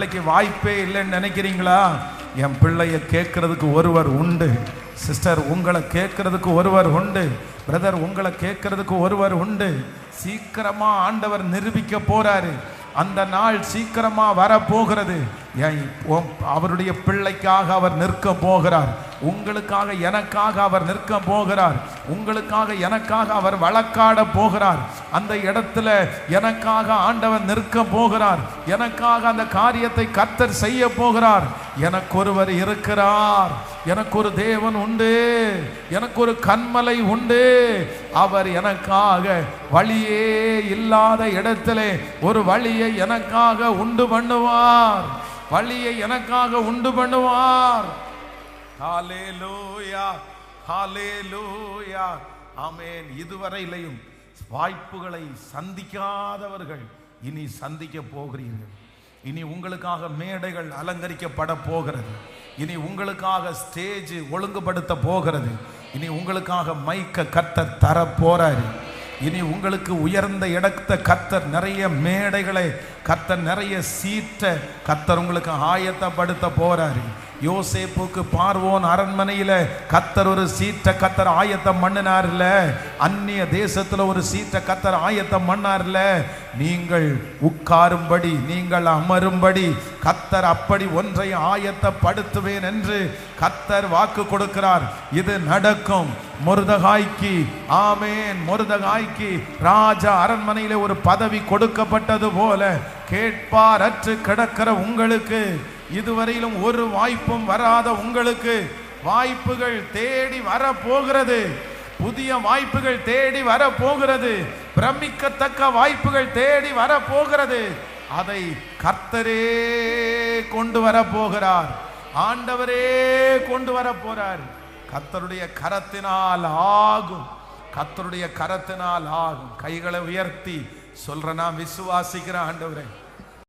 பிள்ளைக்கு வாய்ப்பே இல்லைன்னு நினைக்கிறீங்களா? என் பிள்ளைய கேட்கறதுக்கு ஒருவர் உண்டு. சிஸ்டர், உங்களை கேட்கறதுக்கு ஒருவர் உண்டு. பிரதர், உங்களை கேட்கறதுக்கு ஒருவர் உண்டு. சீக்கிரமா ஆண்டவர் நிரூபிக்க போறாரு. அந்த நாள் சீக்கிரமா வரப்போகிறது. அவருடைய பிள்ளைக்காக அவர் நிற்க போகிறார். உங்களுக்காக எனக்காக அவர் நிற்க போகிறார். உங்களுக்காக எனக்காக அவர் வழக்காட போகிறார். அந்த இடத்துல எனக்காக ஆண்டவர் நிற்க போகிறார். எனக்காக அந்த காரியத்தை கர்த்தர் செய்ய போகிறார். எனக்கு ஒருவர் இருக்கிறார். எனக்கு ஒரு தேவன் உண்டு. எனக்கு ஒரு கன்மலை உண்டு. அவர் எனக்காக வழியே இல்லாத இடத்திலே ஒரு வழியை எனக்காக உண்டு பண்ணுவார். வழியை எனக்காக உண்டு பண்ணுவார். ஹல்லேலூயா, ஹல்லேலூயா, ஆமென். இதுவரையிலையும் வாய்ப்புகளை சந்திக்காதவர்கள் இனி சந்திக்க போகிறீர்கள். இனி உங்களுக்காக மேடைகள் அலங்கரிக்கப்பட போகிறது. இனி உங்களுக்காக ஸ்டேஜ் ஒழுங்குபடுத்த போகிறது. இனி உங்களுக்காக மைக்க கர்த்தர் தர போறாரு. இனி உங்களுக்கு உயர்ந்த இடத்தை கர்த்தர், நிறைய மேடைகளை கர்த்தர், நிறைய சீட்டை கர்த்தர் உங்களுக்கு ஆயத்தப்படுத்த போறாரு. யோசேப்புக்கு பார்வோன் அரண்மனையில கர்த்தர் ஒரு சீட்டை கர்த்தர் ஆயத்தம் பண்ணினார்ல. அந்நிய தேசத்துல ஒரு சீட்டை கர்த்தர் ஆயத்தம் பண்ணார்ல. நீங்கள் உட்காரும்படி, நீங்கள் அமரும்படி கர்த்தர் அப்படி ஒன்றை ஆயத்தப்படுத்துவேன் என்று கர்த்தர் வாக்கு கொடுக்கிறார். இது நடக்கும். மொர்தெகாய்க்கு, ஆமென், மொர்தெகாய்க்கு ராஜா அரண்மனையிலே ஒரு பதவி கொடுக்கப்பட்டது போல கேட்பாரற்று கிடக்கிற உங்களுக்கு, இதுவரையிலும் ஒரு வாய்ப்பும் வராத உங்களுக்கு வாய்ப்புகள் தேடி வர போகிறது. புதிய வாய்ப்புகள் தேடி வர போகிறது. பிரமிக்கத்தக்க வாய்ப்புகள் தேடி வர போகிறது. அதை கர்த்தரே கொண்டு வர போகிறார். ஆண்டவரே கொண்டு வர போறார். கர்த்தருடைய கரத்தினால் ஆகும். கர்த்தருடைய கரத்தினால் ஆகும். கைகளை உயர்த்தி சொல்ற, நான் விசுவாசிக்கிற ஆண்டவரே,